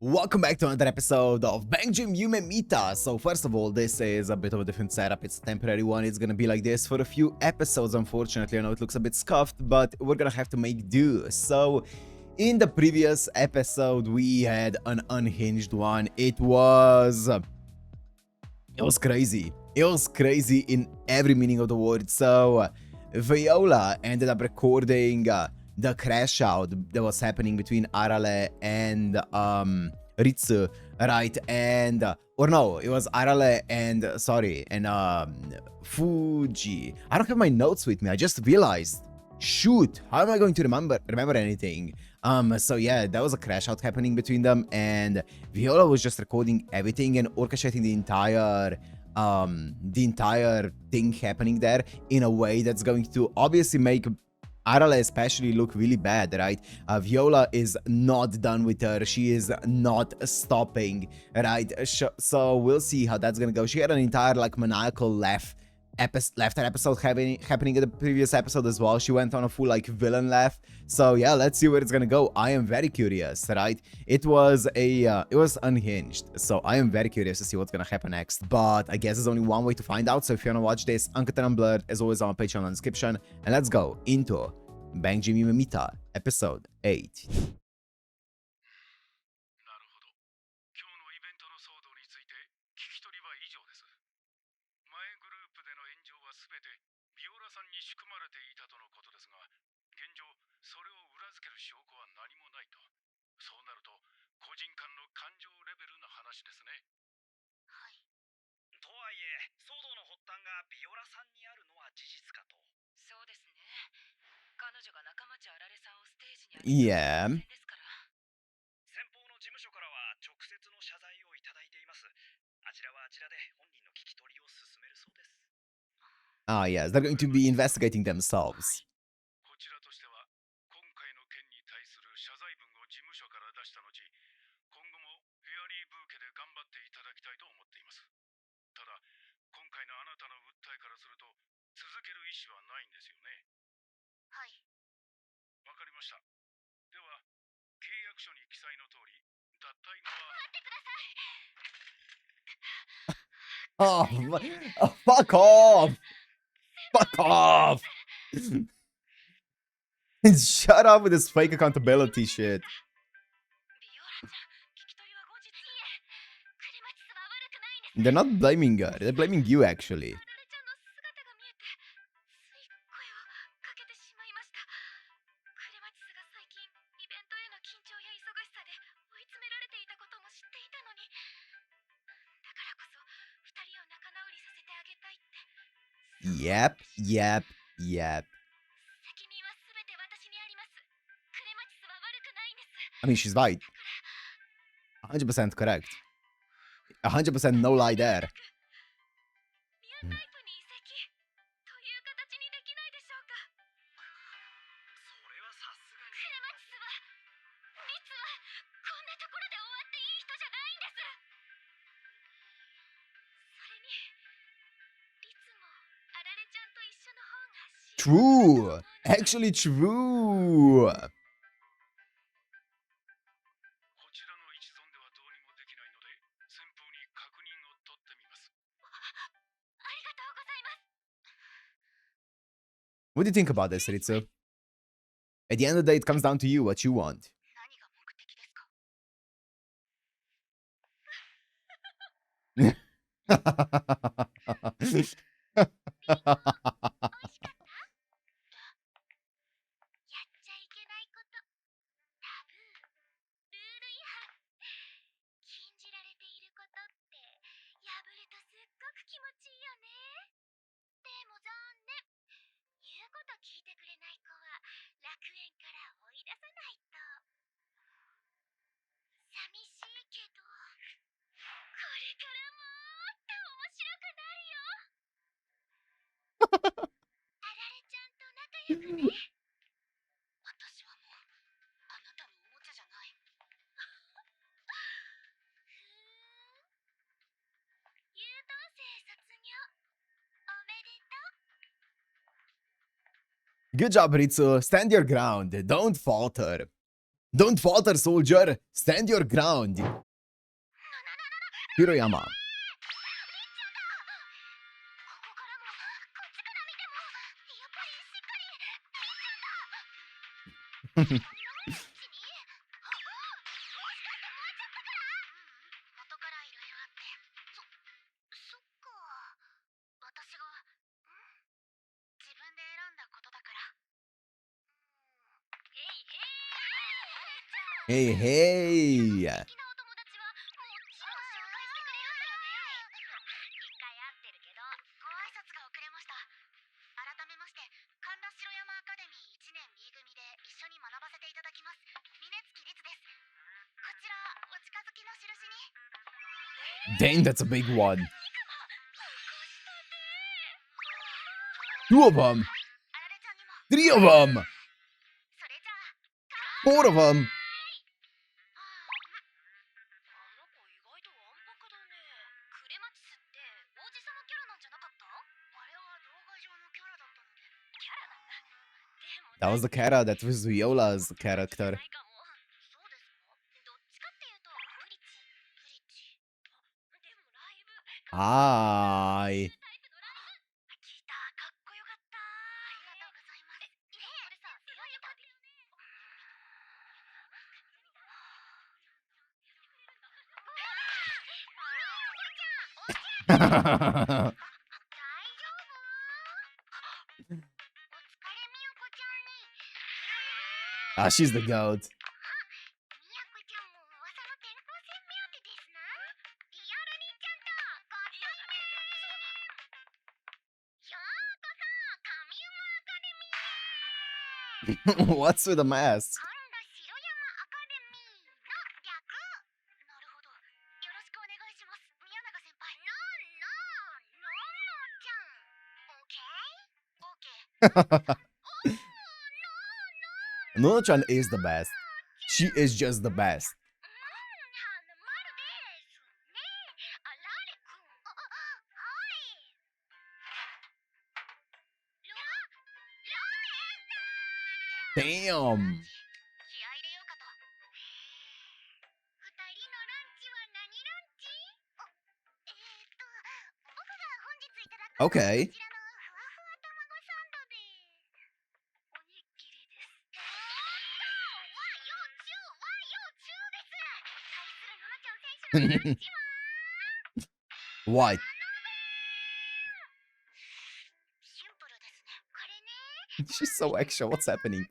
Welcome back to another episode of BanG Yume Mita. So first of all, this is a bit of a different setup. It's a temporary one. It's gonna be like this for a few episodes, unfortunately. I know it looks a bit scuffed, but we're gonna have to make do. So in the previous episode, we had an unhinged one. It was crazy. It was crazy in every meaning of the word. So Viola ended up recording the crash out that was happening between Arale and Ritsu, right? And or no, it was Arale and Fuji. I don't have my notes with me. I just realized. Shoot, how am I going to remember anything? So yeah, that was a crash out happening between them, and Viola was just recording everything and orchestrating the entire thing happening there in a way that's going to obviously make Arale especially look really bad, right? Viola is not done with her. She is not stopping, right? So we'll see how that's gonna go. She had an entire like maniacal laugh episode happening in the previous episode as well. She went on a full like villain laugh. So yeah, let's see where it's gonna go. I am very curious, right? It was unhinged, so I am very curious to see what's gonna happen next. But I guess there's only one way to find out. So if you wanna watch this uncut and unblurred, as always, on my Patreon in the description. And let's go into BanG Yume Mita episode 8. Yeah. Ah, yes, they're going to be investigating themselves. Oh, fuck off! Fuck off! Shut up with this fake accountability shit. They're not blaming her, they're blaming you actually. Yep. I mean, she's right. 100% correct. 100% no lie there. True! Actually true! What do you think about this, Ritsu? At the end of the day, it comes down to you, what you want. Good job, Ritsu. Stand your ground. Don't falter. Don't falter, soldier! Stand your ground! Hiroyama. Hey, hey! Dang, that's a big one. 2 of them. 3 of them. 4 of them. That was the Kara, that was Viola's character. Hi. Ah, she's the goat. What's with the mask? Nono-chan is the best. She is just the best. Damn. Okay. What? She's so extra. What's happening?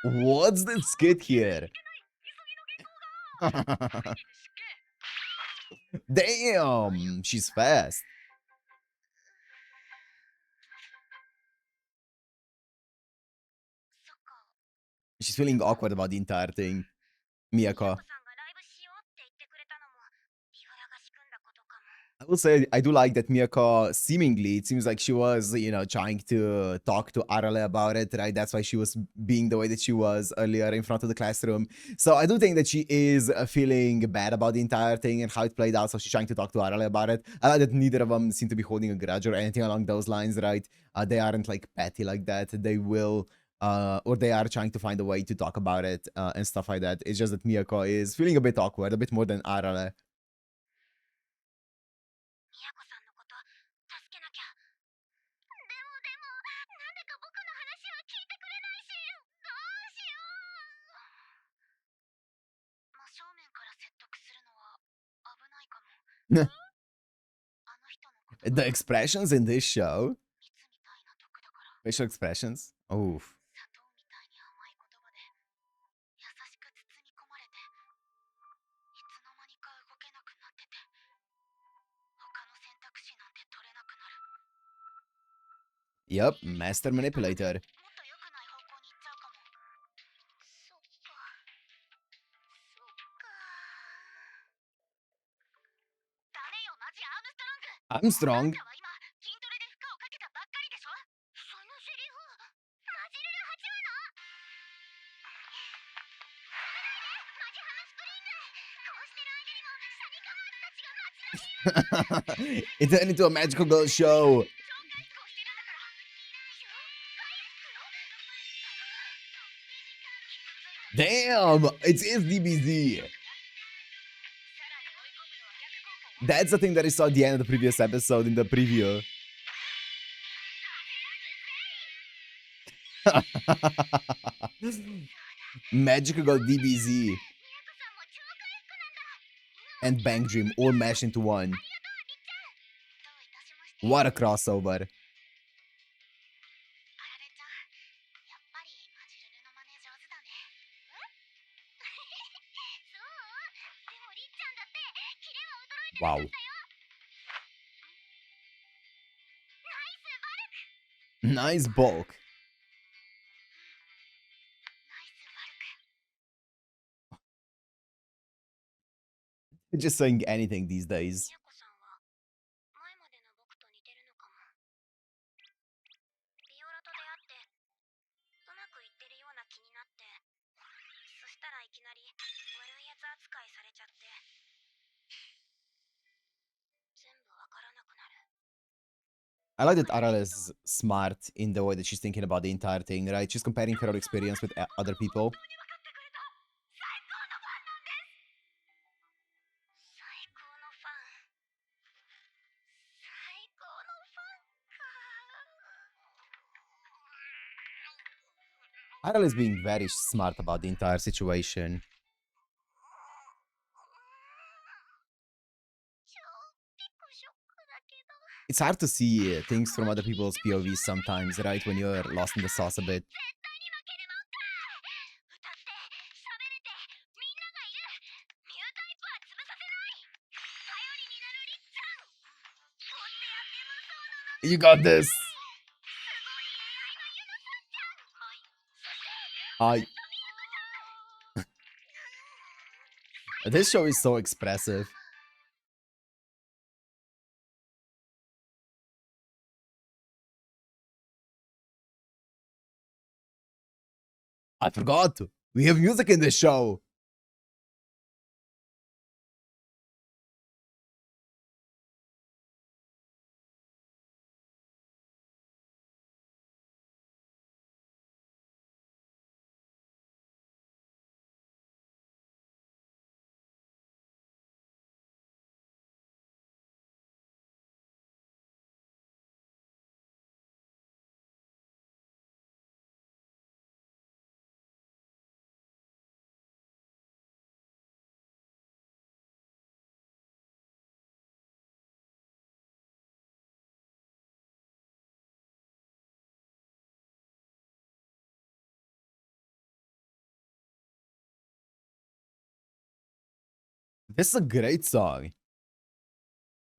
What's this skit here? Damn, she's fast. She's feeling awkward about the entire thing. Miyako. I will say I do like that Miyako seemingly, it seems like she was, you know, trying to talk to Arale about it, right? That's why she was being the way that she was earlier in front of the classroom. So I do think that she is feeling bad about the entire thing and how it played out. So she's trying to talk to Arale about it. I like that neither of them seem to be holding a grudge or anything along those lines, right? They aren't like petty like that. They will, or they are trying to find a way to talk about it and stuff like that. It's just that Miyako is feeling a bit awkward, a bit more than Arale. The expressions in this show, facial expressions, oh. Yep, master manipulator. I'm strong. It turned into a magical girl show. Damn, it's DBZ. That's the thing that I saw at the end of the previous episode in the preview. Magical Girl DBZ and BanG Dream all mashed into one. What a crossover. Wow. Nice bulk. Just saying anything these days. I like that Arale is smart in the way that she's thinking about the entire thing, right? She's comparing her own experience with other people. Arale is being very smart about the entire situation. It's hard to see things from other people's POVs sometimes, right? When you're lost in the sauce a bit. You got this. This show is so expressive. I forgot. We have music in this show. This is a great song.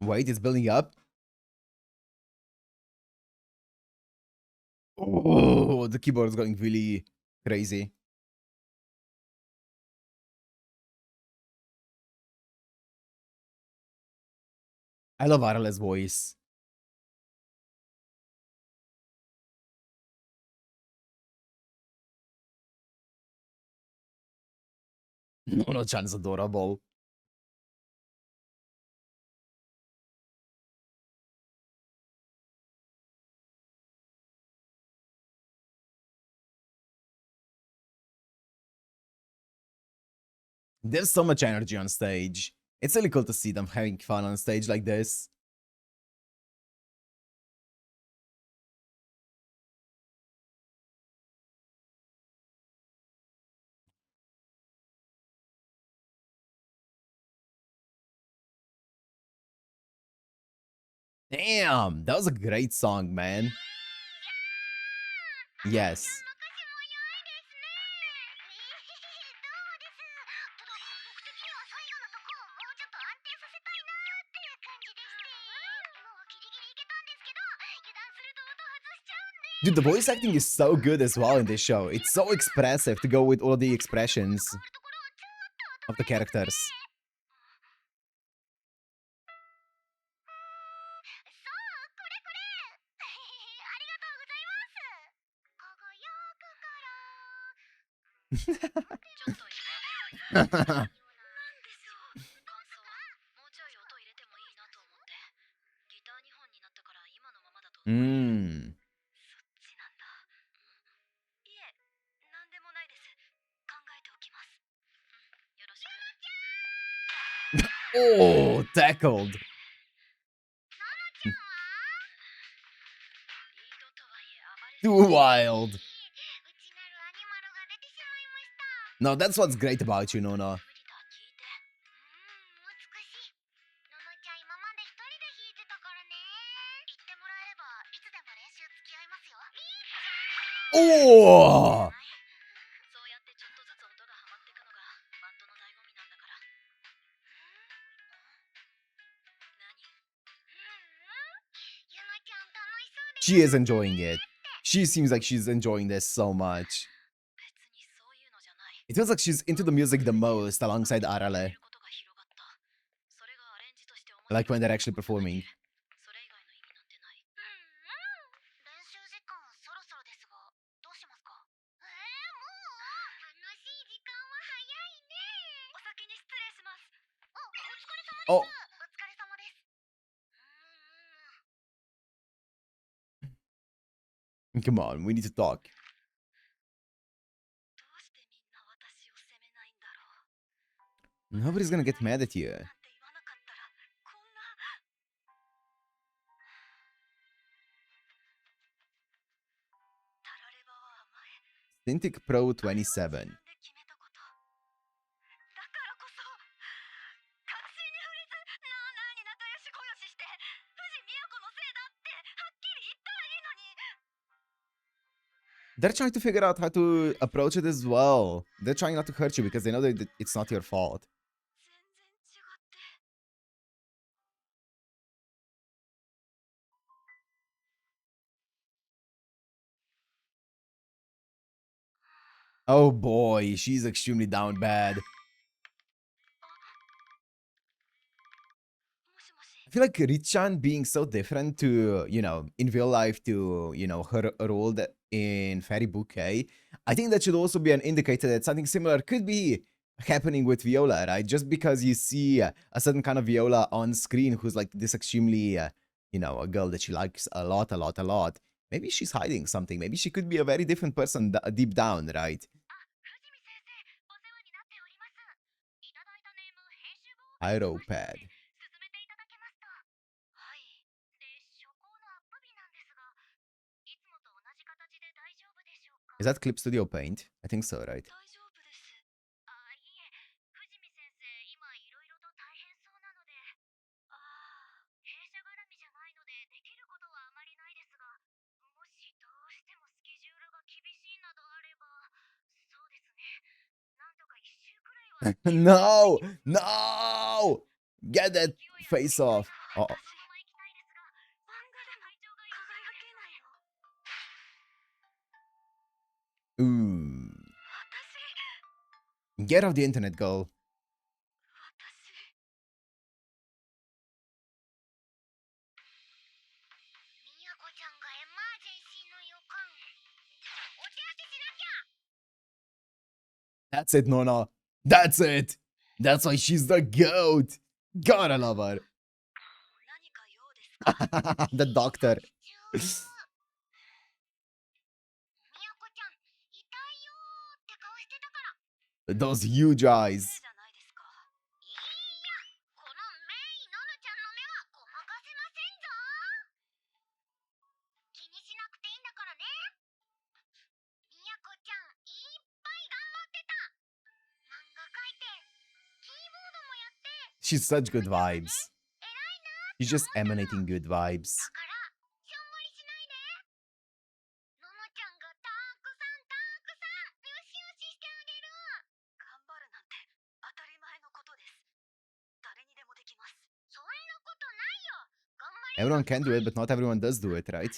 Wait, it's building up. Oh, the keyboard is going really crazy. I love Arale's voice. Nono-chan is adorable. There's so much energy on stage. It's really cool to see them having fun on stage like this. Damn, that was a great song, man. Yes. Dude, the voice acting is so good as well in this show. It's so expressive to go with all the expressions of the characters. Mm. Oh, tackled. Too wild. No, that's what's great about you, Nona. Oh! She is enjoying it. She seems like she's enjoying this so much. It feels like she's into the music the most alongside Arale. Like when they're actually performing. Oh. Come on, we need to talk. Nobody's gonna get mad at you. Cintiq Pro 27. They're trying to figure out how to approach it as well. They're trying not to hurt you because they know that it's not your fault. Oh boy, she's extremely down bad. I feel like Richan being so different to, you know, in real life to, you know, her role in Fairy Bouquet, I think that should also be an indicator that something similar could be happening with Viola, right? Just because you see a certain kind of Viola on screen who's like this extremely, you know, a girl that she likes a lot. Maybe she's hiding something. Maybe she could be a very different person deep down, right? Aeropad. Is that Clip Studio Paint? I think so, right? No! No! Get that face off. Uh oh. Ooh. Get off the internet, girl. That's it, Nona. That's it. That's why she's the GOAT. God, I love her. The doctor. Those huge eyes. She's such good vibes. She's just emanating good vibes. Everyone can do it, but not everyone does do it, right?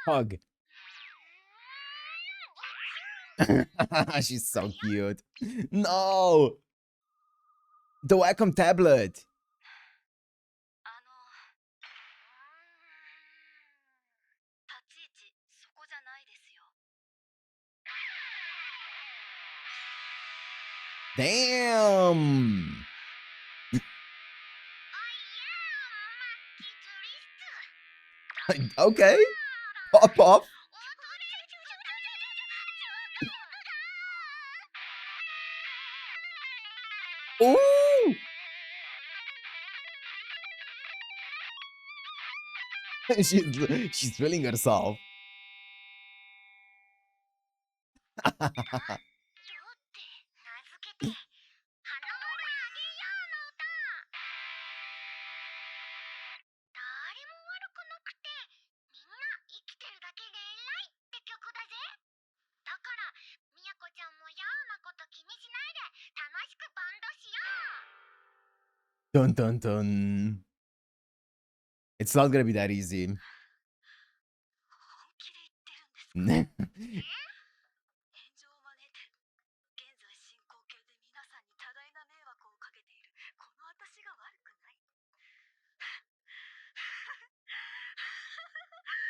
Hug. She's so cute. No! The Wacom tablet. Damn. Okay. Pop off. Ooh. she's feeling herself. Dun dun dun. It's not gonna be that easy.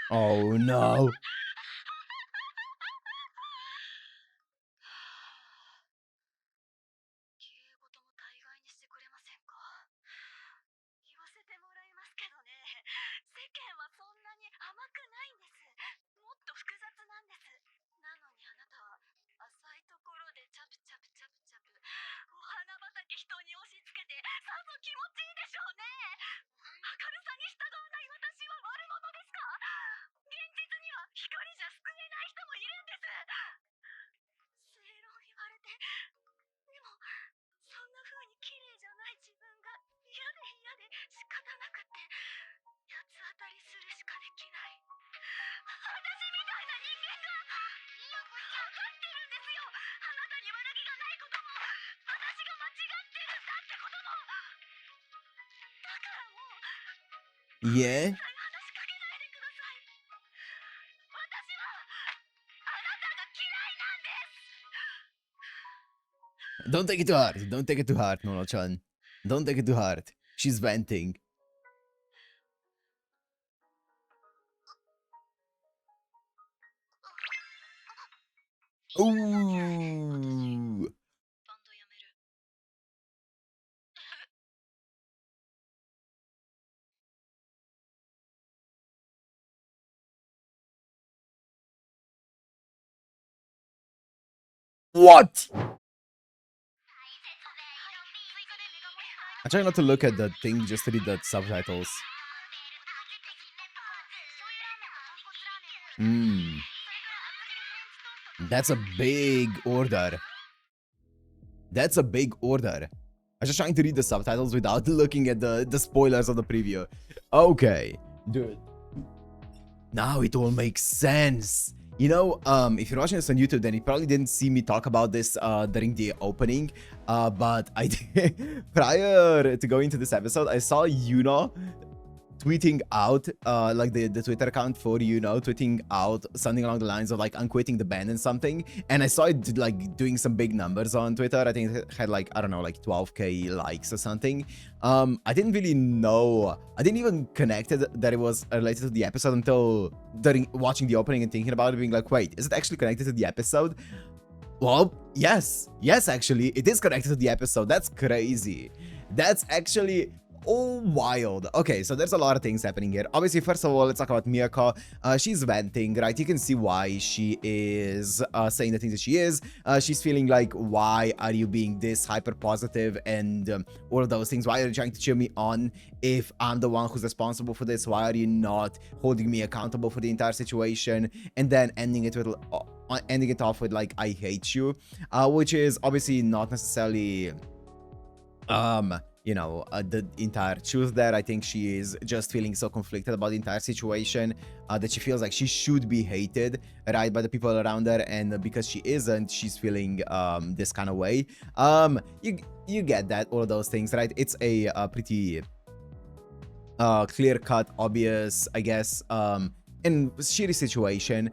Oh no. Yeah. Don't take it too hard. Don't take it too hard, Nono-chan. Don't take it too hard. She's venting. Ooh. What? I try not to look at the thing, just to read the subtitles. That's a big order. That's a big order. I was just trying to read the subtitles without looking at the spoilers of the preview. Okay, dude. Now it all makes sense. You know, if you're watching this on YouTube, then you probably didn't see me talk about this during the opening. But I did, prior to going to this episode, I saw Yuno tweeting out, like the Twitter account for tweeting out something along the lines of like, I'm quitting the band and something. And I saw it like doing some big numbers on Twitter. I think it had like, I don't know, like 12k likes or something. I didn't really know, I didn't even connect it that it was related to the episode until during watching the opening and thinking about it, being like, wait, is it actually connected to the episode? Well, yes, actually, it is connected to the episode. That's crazy. That's actually wild. Okay, so there's a lot of things happening here. Obviously, first of all, let's talk about Miyako. She's venting, right? You can see why she is saying the things that she is. She's feeling like, why are you being this hyper positive and all of those things? Why are you trying to cheer me on if I'm the one who's responsible for this? Why are you not holding me accountable for the entire situation? And then ending it off with like, I hate you, which is obviously not necessarily the entire truth there. I think she is just feeling so conflicted about the entire situation that she feels like she should be hated, right, by the people around her, and because she isn't, she's feeling this kind of way. You get that, all of those things, right? It's a pretty clear-cut, obvious, I guess, and shitty situation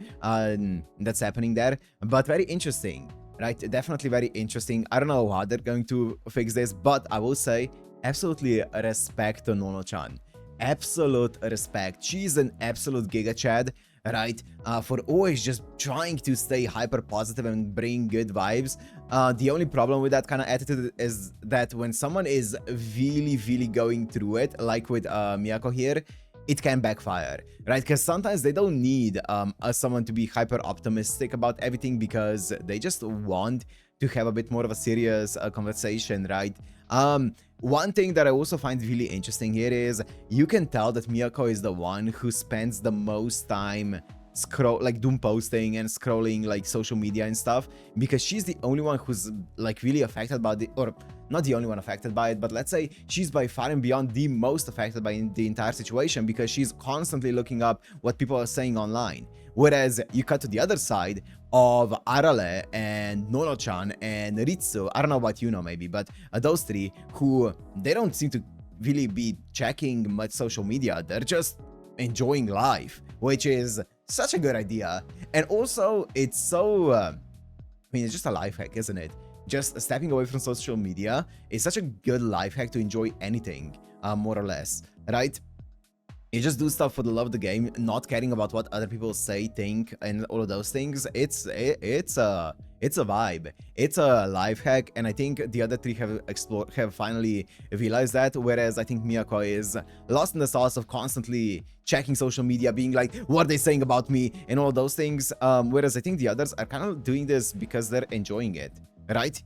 that's happening there, but very interesting. Right, definitely very interesting. I don't know how they're going to fix this, but I will say absolutely respect to Nono-chan. Absolute respect. She's an absolute giga chad, right? For always just trying to stay hyper positive and bring good vibes. The only problem with that kind of attitude is that when someone is really going through it, like with Miyako here, it can backfire, right? Because sometimes they don't need someone to be hyper optimistic about everything, because they just want to have a bit more of a serious conversation, right? One thing that I also find really interesting here is you can tell that Miyako is the one who spends the most time doom posting and scrolling like social media and stuff, because she's the only one who's like really affected by the, or not the only one affected by it, but let's say she's by far and beyond the most affected by the entire situation, because she's constantly looking up what people are saying online. Whereas you cut to the other side of Arale and Nono-chan and Ritsu, I don't know about maybe, but those three, who they don't seem to really be checking much social media, they're just enjoying life, which is such a good idea. And also, it's so, I mean, it's just a life hack, isn't it? Just stepping away from social media is such a good life hack to enjoy anything, more or less, right? You just do stuff for the love of the game, not caring about what other people say, think, and all of those things. It's a vibe. It's a life hack, and I think the other three have finally realized that. Whereas I think Miyako is lost in the sauce of constantly checking social media, being like, "What are they saying about me?" and all of those things. Whereas I think the others are kind of doing this because they're enjoying it, right?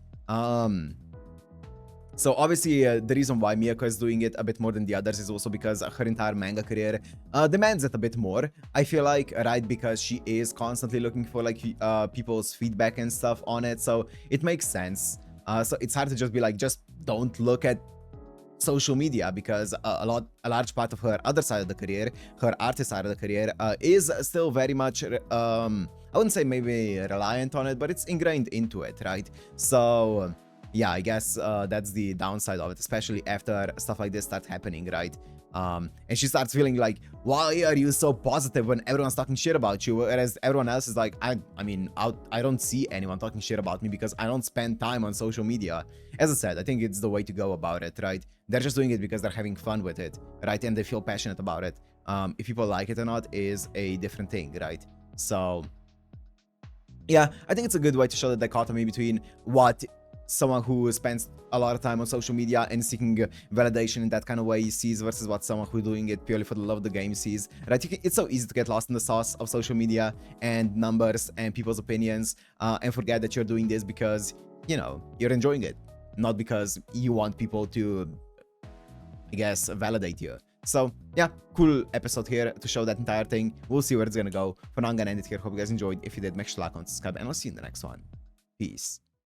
So obviously, the reason why Miyako is doing it a bit more than the others is also because her entire manga career demands it a bit more, I feel like, right? Because she is constantly looking for like people's feedback and stuff on it, so it makes sense. So it's hard to just be like, just don't look at social media, because a large part of her other side of the career, her artist side of the career, is still very much I wouldn't say maybe reliant on it, but it's ingrained into it, right? So yeah, I guess that's the downside of it, especially after stuff like this starts happening, right? And she starts feeling like, why are you so positive when everyone's talking shit about you? Whereas everyone else is like, I don't see anyone talking shit about me because I don't spend time on social media. As I said, I think it's the way to go about it, right? They're just doing it because they're having fun with it, right? And they feel passionate about it. If people like it or not is a different thing, right? So yeah, I think it's a good way to show the dichotomy between what someone who spends a lot of time on social media and seeking validation in that kind of way sees, versus what someone who's doing it purely for the love of the game sees. And I think it's so easy to get lost in the sauce of social media and numbers and people's opinions, and forget that you're doing this because, you know, you're enjoying it, not because you want people to, I guess, validate you. So yeah, cool episode here to show that entire thing. We'll see where it's gonna go. For now, I'm gonna end it here. Hope you guys enjoyed. If you did, make sure to like and subscribe, and I'll see you in the next one. Peace.